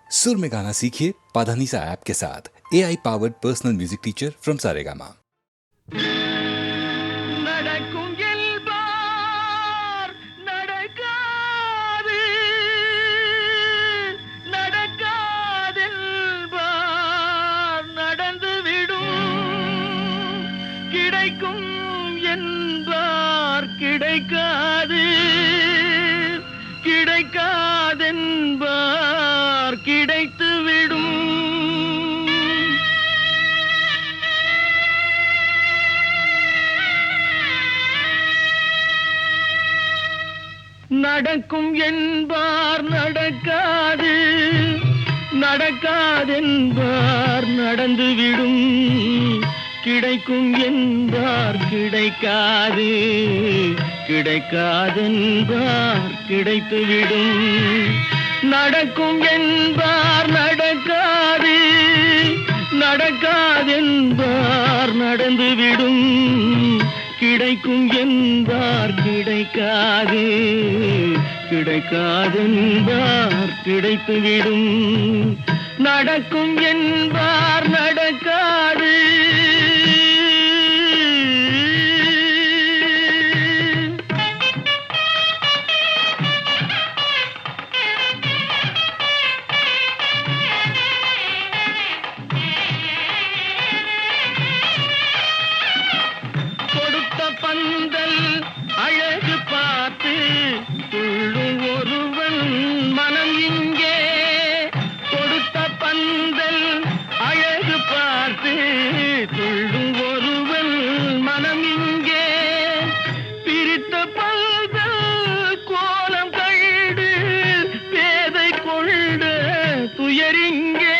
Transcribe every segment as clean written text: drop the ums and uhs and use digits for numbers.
सुर में गाना सीखिए पाधानीसा ऐप के साथ। AI powered personal music teacher from Saregama. நடக்கும் என்பார் நடக்காது, நடக்காதென்பார் நடந்துவிடும், கிடைக்கும் என்பார் கிடைக்காது, கிடைக்காதென்பார் கிடைத்துவிடும். நடக்கும் என்பார் நடக்காது, நடக்காதென்பார் நடந்துவிடும், கிடைக்கும் என்பார் கிடைக்காது, கிடைக்காதென்பார் கிடைத்துவிடும். நடக்கும் என்பார் நடக்காது, நடக்காதென்பார் நடந்துவிடும், கிடைக்கும் என்பார் கிடைக்காது, கிடைக்காதென்பார் கிடைத்துவிடும். நடக்கும் என்பார் நடக்காது. பந்தல் அழகு பார்த்து துள்ளும் ஒருவன் மனம் இங்கே, கொடுத்த பந்தல் அழகு பார்த்து துள்ளும் ஒருவன் மனம் இங்கே, பிரித்த பந்தல் கோலம் கண்டு பேதை கொண்ட துயரிங்கே.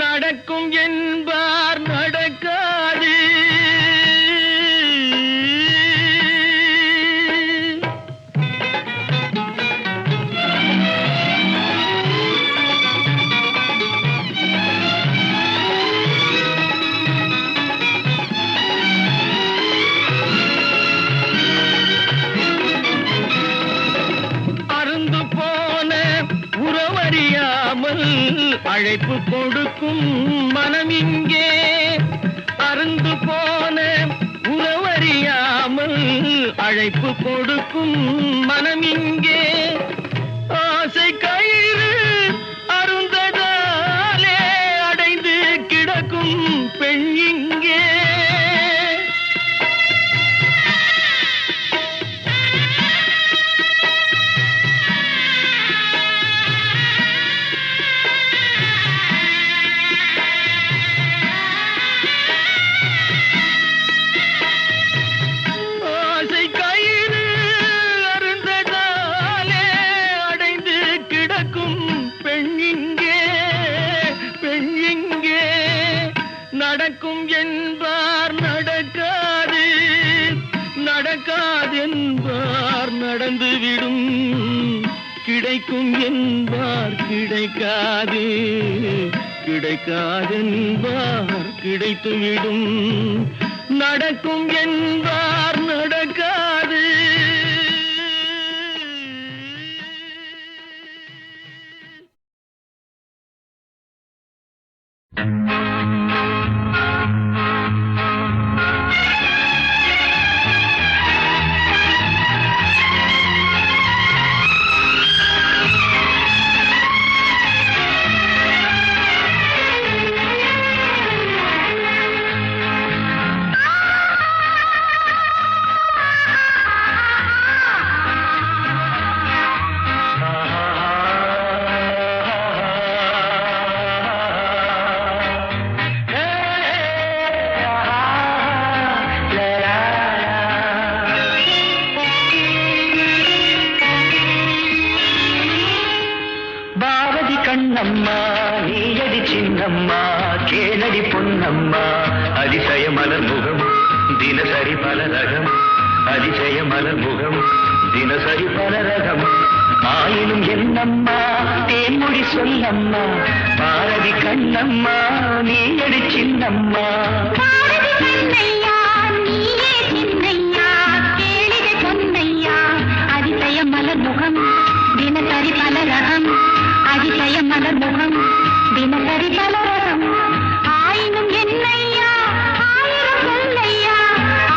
நடக்கும் என்பார் நடக்காது. அருந்து போன உறவறியாமல் அழைப்பு கொடுக்கும் மனம் இங்கே, அருந்து போன உறவறியாமல் அழைப்பு கொடுக்கும் மனம் இங்கே, ஆசை கயிறு அருந்ததாலே அடைந்து கிடக்கும் பெண் இங்கே. நடக்கும் என்பார் நடக்காது, நடக்காதென்பார் நடந்துவிடும், கிடைக்கும் என்பார் கிடைக்காது, கிடைக்காதென்பார் கிடைத்துவிடும். நடக்கும் என்பார் நடக்காது. சின்னம்மா கேளடி பொன்னம்மா அதிசய மலர் முகம் தினசரி பல ரகம் அதிசய மலர் முகம் தினசரி பல ரகம் ஆயினும் என்னம்மா தேன்மொழி சொல்லம்மா பாரதி கண்ணம்மா நீ அடி சின்னம்மா மலர் முகம் தினசரி பல ரகம் அதிசய மலர் முகம் தினசரி பல ரகம் ஆயினும் என்னையா ஆயிரம் சொல்லையா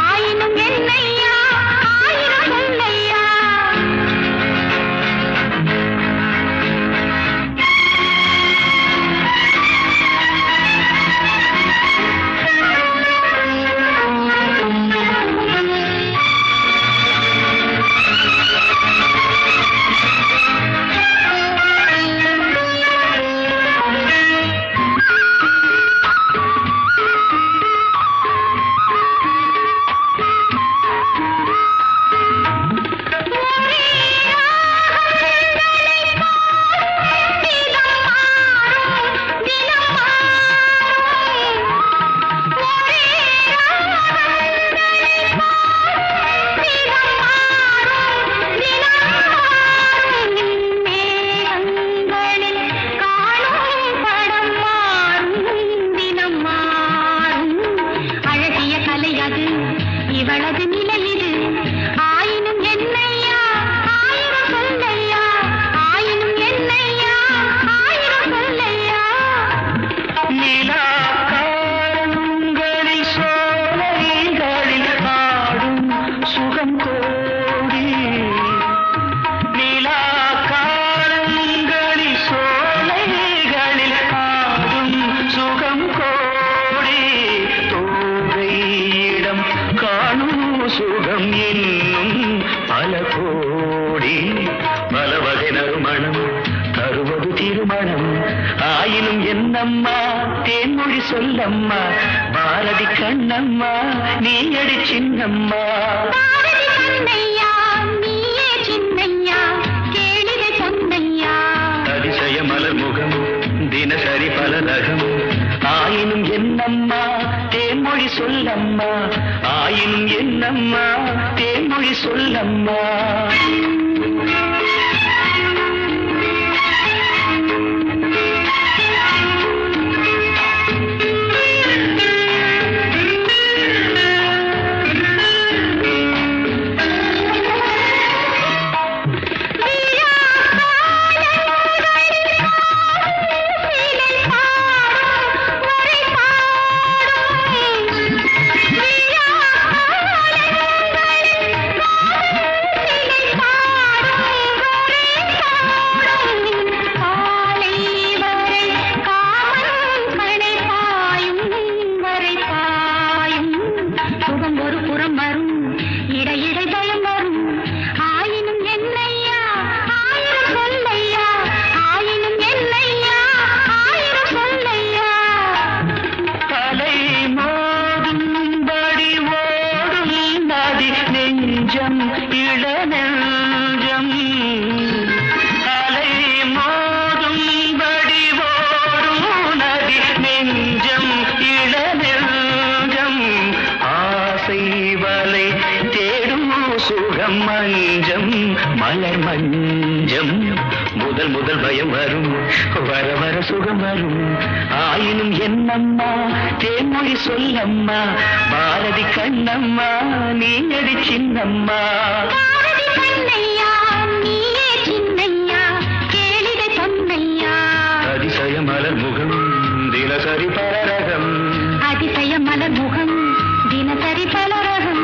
ஆயினும் என்னையா ஆயிரம் சொல்லையா இவளது நிலையிது ஆயினும் என்னையா ஆயிரம் சொல்லையா ஆயினும் என்னையா ஆயிரம் சொல்லையா நிலா காலங்களில் சோலைகளில் ஆடும் சுகம் கோடி நிலா காலங்களில் சோலைகளில் ஆடும் சுகம் கோடி தோகையிடம் காணும் சுகம் என்னும் பல கோடி பல வகை நறுமணம் தருவது திருமணம் ஆயினும் என்னம்மா தேன்மொழி சொல்லம்மா பாரதி கண்ணம்மா நீ அடி சின்னம்மா அதிசய மலர் முகம் தினசரி பல ரகம் ஆயினும் என்னம்மா தேன்மொழி சொல்லம்மா ஆயினும் என்னம்மா தேன்மொழி சொல்லம்மா இளநெஞ்சம் அலை மோதும்படி ஓடும் நதி நெஞ்சம் இளநெஞ்சம் ஆசை வலை தேடும் சுகம் மஞ்சம் மலர் மஞ்சம் முதல் முதல் பயம் வரும் வர வர சுகம் வரும் ஆயினும் என்னம்மா தேன்மொழி சொல்லம்மா பாரதி கண்ணம்மா நீ அடி சின்னம்மா அதிசய மலர் முகம் தினசரி பலரகம் அதிசய மலர் முகம் தினசரி பலரகம்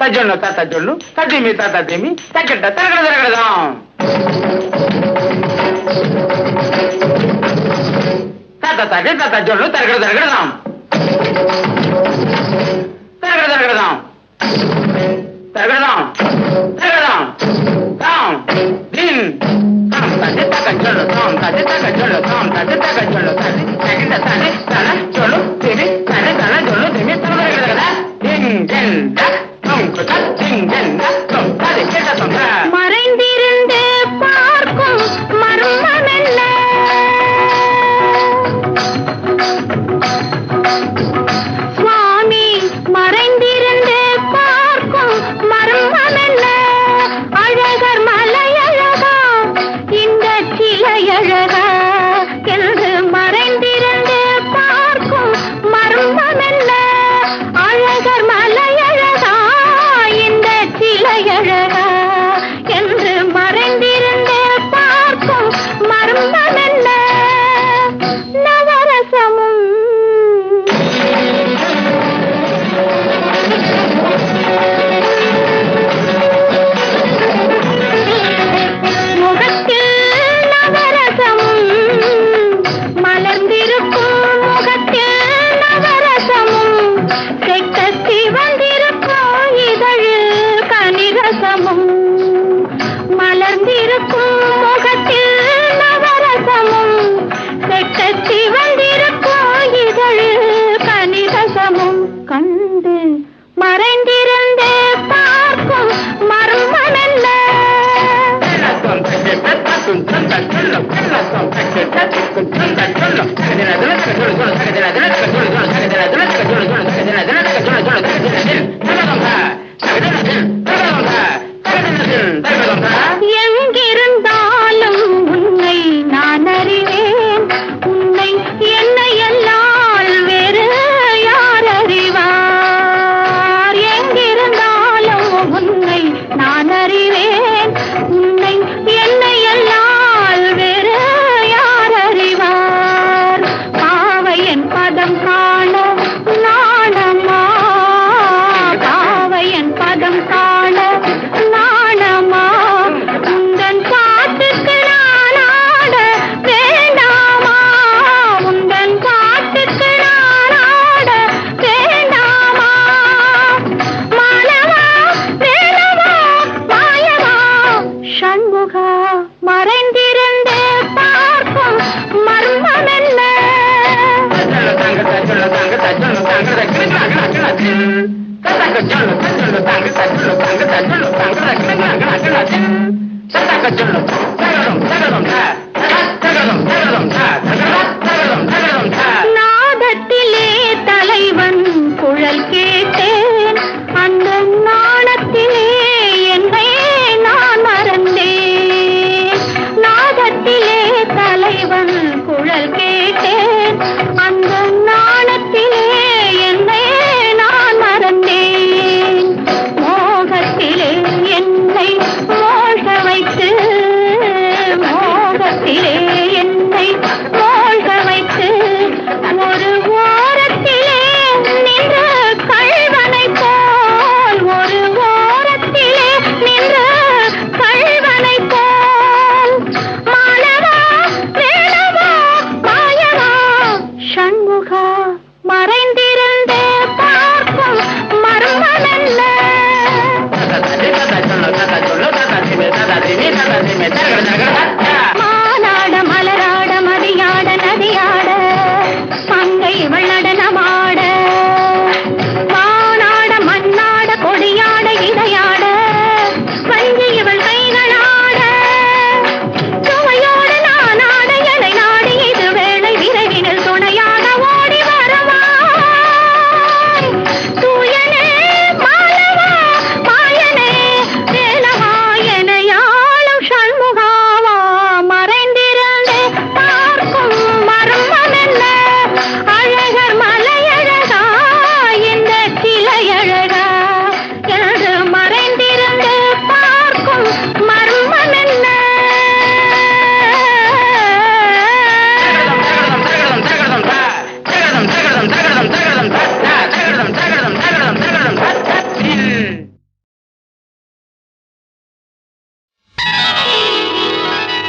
తజ్జొల్లు తజ్జొల్లు తదిమి తగ్గడ తరగడదాం తజ్జొల్లు తరగడదాం கண்டு மறைந்திருந்து பார்க்கும் மர்மமென்ன எங்கிருந்தாலும் உன்னை நான் அறிவேன் உன்னை என்னை எல்லால் வேறு யார் அறிவார் எங்கிருந்தாலும் உன்னை நான் அறிவேன் உன்னை என்னை எல்லால் வேறு யார் அறிவார் பாவையன் பதம் காண நாணமா பாவையன் பதம் காண நாணமா உந்தன் பாட்டுக்கு நான் ஆட வேண்டாமா உந்தன் பாட்டுக்கு நான் ஆட வேண்டாமா மாலவா வேலவா மாயவா சண்முகா மறைந்திருந்து பார்க்கும் மர்மம் என்ன நாதத்திலே தலைவன் குழல் கேட்டேன் அந்த நாணத்திலே என்னை நான் மறந்தேன் நாதத்திலே தலைவன் குழல் கேட்டேன் அந்த நாணத்திலே என்னை நான் மறந்தேன் மோகத்திலே என்னை மோக வைத்து மோகத்திலே என்னை மோக வைத்து ஒரு ஓரத்திலே நின்று கள்வனை போல் ஒரு ஓரத்திலே நின்று கள்வனை போல் மாலவா வேலவா மாயவா சண்முகா மறைந்திருந்து பார்க்கும் மர்மம் என்ன மானாட மலராட மதியாட நதியாட மங்கை இவள் நடனமாட வானாட மண்ணாட கொடியாட இதையாட வஞ்சி இவள் கைகளாட சுவையோடு நான் ஆட எனை நாடி இது வேளை விரைவினில் துணையாக ஓடி வரவாய் தூயனே மாலவா மாயனே வேலவா எனையாளும் சண்முகாவா மறைந்திருந்து பார்க்கும் மர்மம் என்ன அழகர் மலையழகா இந்த கிளையழகா என்று மறைந்திருந்து பார்க்கும் மர்மம் என்ன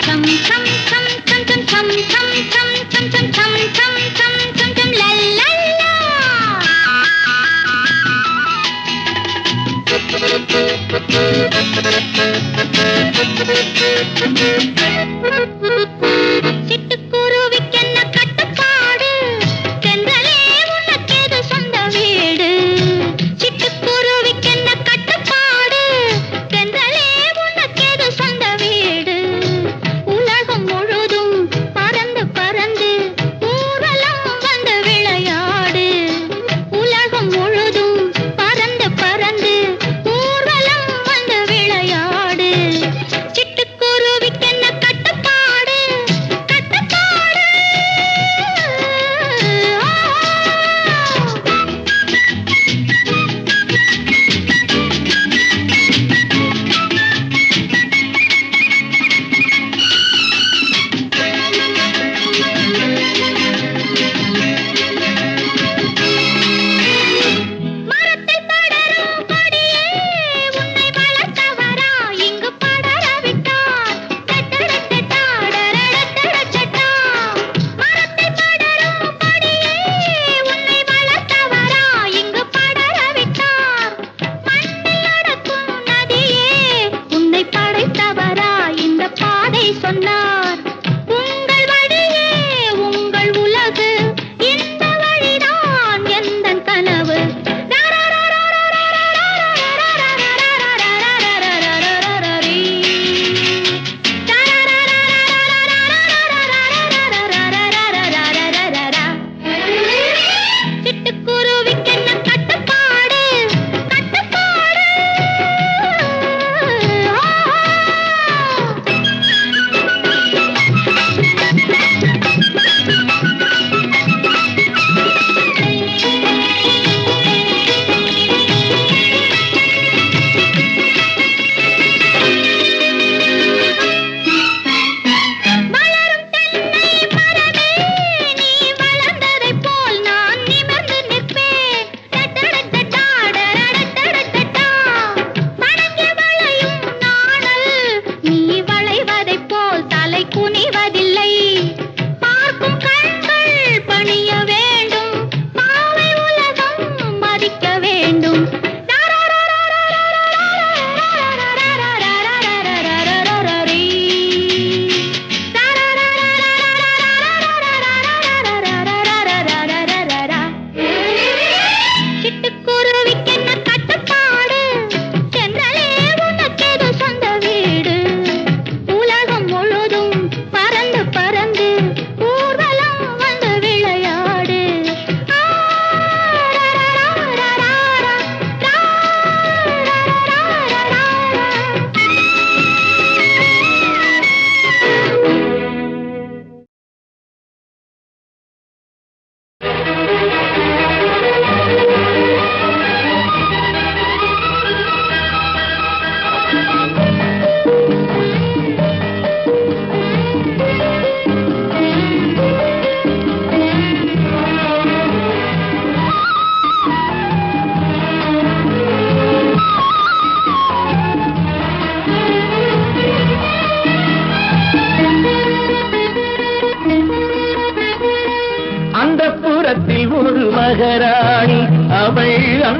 Chum chum chum chum chum chum chum chum chum chum chum chum chum chum chum la la la. சிட்டுக்குருவிக்கென்ன கட்டுப்பாடு தென்றலே உனக்கேது சொந்த வீடு சிட்டுக்குருவிக்கென்ன கட்டுப்பாடு தென்றலே உனக்கேது சொந்த வீடு உலகம் முழுதும் பறந்து பறந்து ஊரெல்லாம் வந்து விளையாடு உலகம் முழுதும் பறந்து பறந்து ஊரெல்லாம் வந்து விளையாடு சிட்டுக்குருவிக்கென்ன கட்டுப்பாடு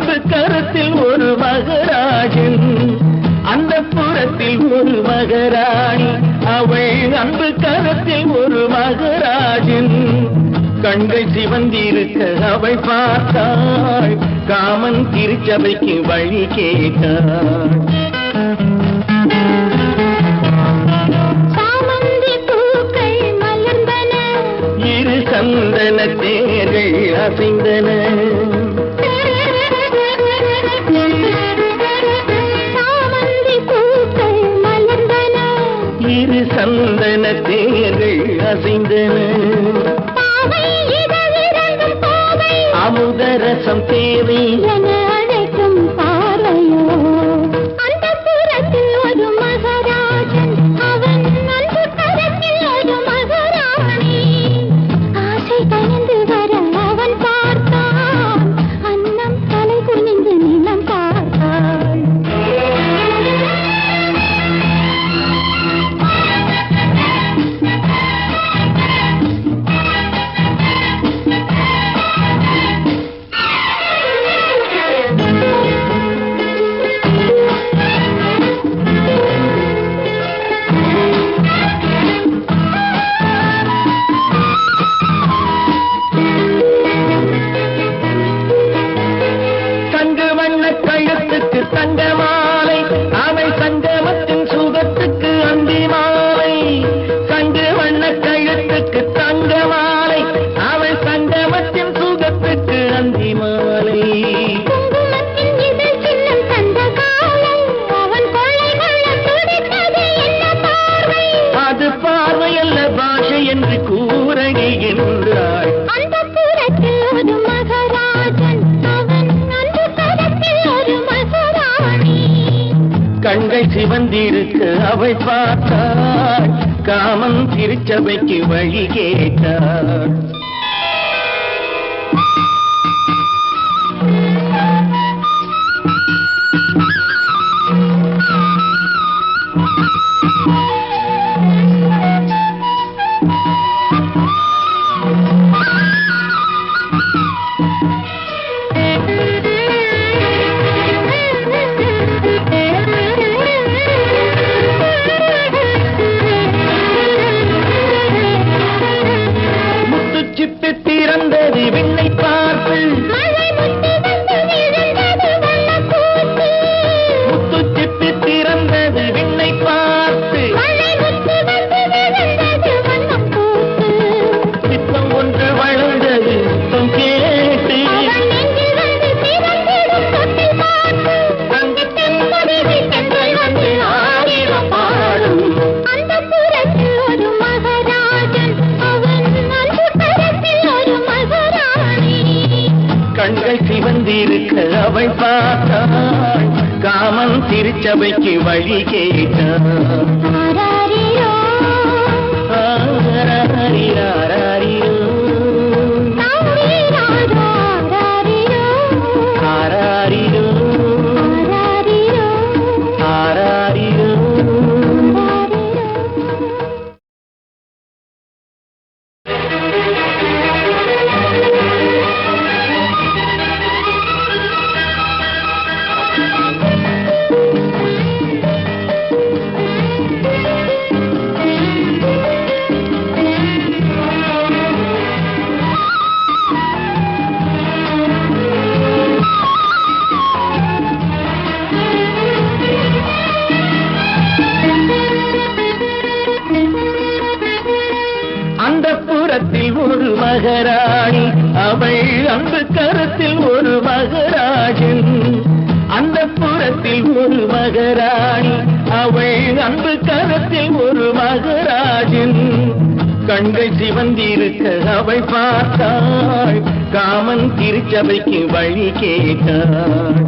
அன்பு கரத்தில் ஒரு மகராஜன், அந்த புறத்தில் ஒரு மகராணி, அவள் அன்பு கரத்தில் ஒரு மகராஜன். கண்கள் சிவந்திருக்க அவள் பார்த்தாள், காமன் திருச்சபைக்கு வழி கேட்டாள். இரு சந்தன தேர்கள் அசைந்தன, இரு சந்தன தேர்கள் அசைந்தன, அமுதரசம் தேவை என அழைக்கும் பார்வையோ. அந்த புறத்தில் ஒரு மகராஜன், அவன் அன்பு கரத்தில் ஒரு மகராணி. ஆசை கனிந்து வர அவன் பார்த்தான், அன்னம் தலை குனிந்து நிலம் பார்த்தான். கழுத்துக்கு தங்க மாலை, அவை சங்கமத்தின் சுகத்துக்கு அந்தி மாலை. சங்கு வண்ண கழுத்துக்கு தங்க மாலை, அவை சங்கமத்தின் சுகத்துக்கு அந்தி மாலை. குங்குமத்தின் இதழ் சின்னம் தந்த காலை, அவன் கொள்ளை கொள்ள துடித்தது என்ன பார்வை. அது பார்வையல்ல பாஷை என்று கூறடி என்றாள். அந்த புறத்தில் ஒரு மகராஜன், அவன் அன்பு கரத்தில் ஒரு மகராணி. கண்கள் சிவந்திருக்க அவள் பார்த்தாள், காமன் திருச்சபைக்கு வழி கேட்டாள். முத்துச்சிப்பி திறந்தது விண்ணை பார்த்து, மழை முட்டி வந்து விழுந்தது வண்ணப்பூத்து. முத்துச்சிப்பி திறந்தது விண்ணை பார்த்து, மழை முட்டி வந்து விழுந்தது வண்ணப்பூத்து. சித்தம் ஒன்று வளர்ந்தது சுத்தம் கேட்டு, அவன் நெஞ்சில் வந்து பிறந்திடும் தொட்டில் பார்த்து, வங்கத்தின் முடிவில் தென்றல் வந்து ஆயிரம் பாடும். அந்த புறத்தில் ஒரு மகராஜன், அவன் அன்பு கரத்தில் ஒரு மகராணி. கண்கள் சிவந்திருக்க அவள் பார்த்தாள், காமன் திருச்சபைக்கு வழி கேட்டாள். ஆராரிரோ, ஆராரிராரிரோ, தாவீராரோ, ஆராரிரோ, ஆராரிரோ, ஆராரிரோ, ஆராரிரோ. ஆராரிரோ. அந்த புறத்தில் ஒரு மகராணி, அவள் அன்பு கரத்தில் ஒரு மகராஜன். அந்த புறத்தில் ஒரு மகராணி, அவள் அன்பு கரத்தில் ஒரு மகராஜன். கண்கள் சிவந்திருக்க அவள் பார்த்தாள், காமன் திருச்சபைக்கு வழி கேட்டாள்.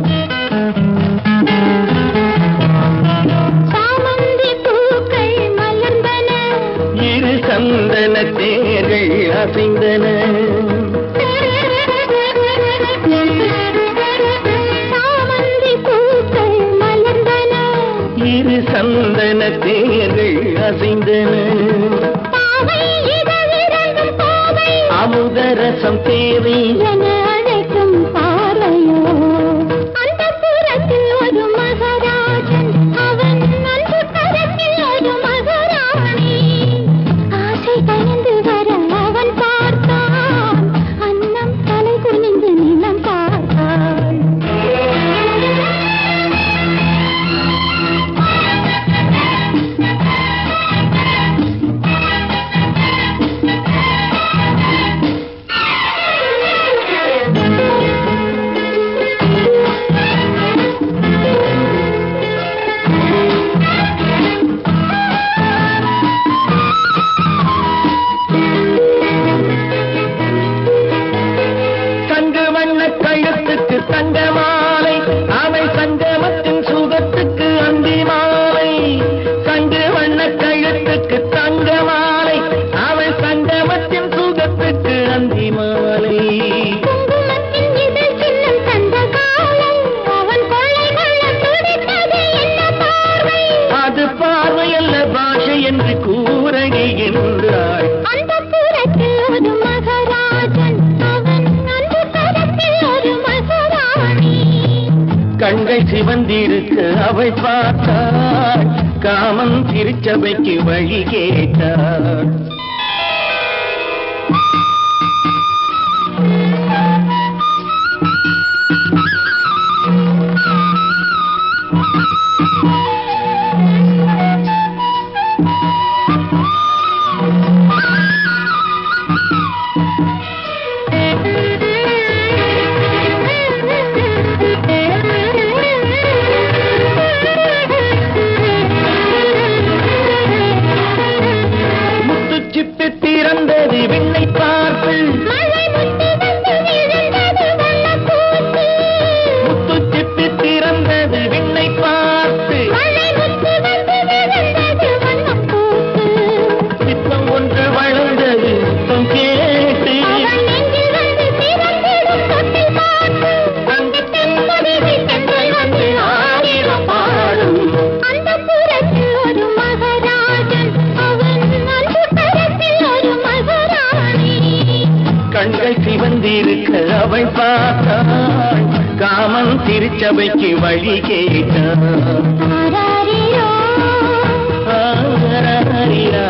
சாமந்தி பூக்கள் மலர்ந்தன, இரு சந்தன தேர்கள் அசைந்தன, சாமந்தி பூக்கள் மலர்ந்தன, இரு சந்தன தேர்கள் அசைந்தன, பாவை இதழிரண்டும் பாவை அமுதரசம் தேவை என அழைக்கும் பார்வையோ. கண்கள் சிவந்திருக்க அவள் பார்த்தாள், காமன் திருச்சபைக்கு வழி கேட்டாள். முத்துச்சிப்பி திறந்தது விண்ணை பார்த்து, முத்துச்சிப்பி திறந்தது விண்ணை பார்த்து, சித்தம் ஒன்று வளர்ந்தது முத்தம் கேட்டு, ஆயிரம் பாடும். கண்கள் சிவந்திருக்க அவள் பார்த்தாள், காமன் திருச்சபைக்கு வழி கேட்டாள். ஆராரிரோ, ஆராரிரோ.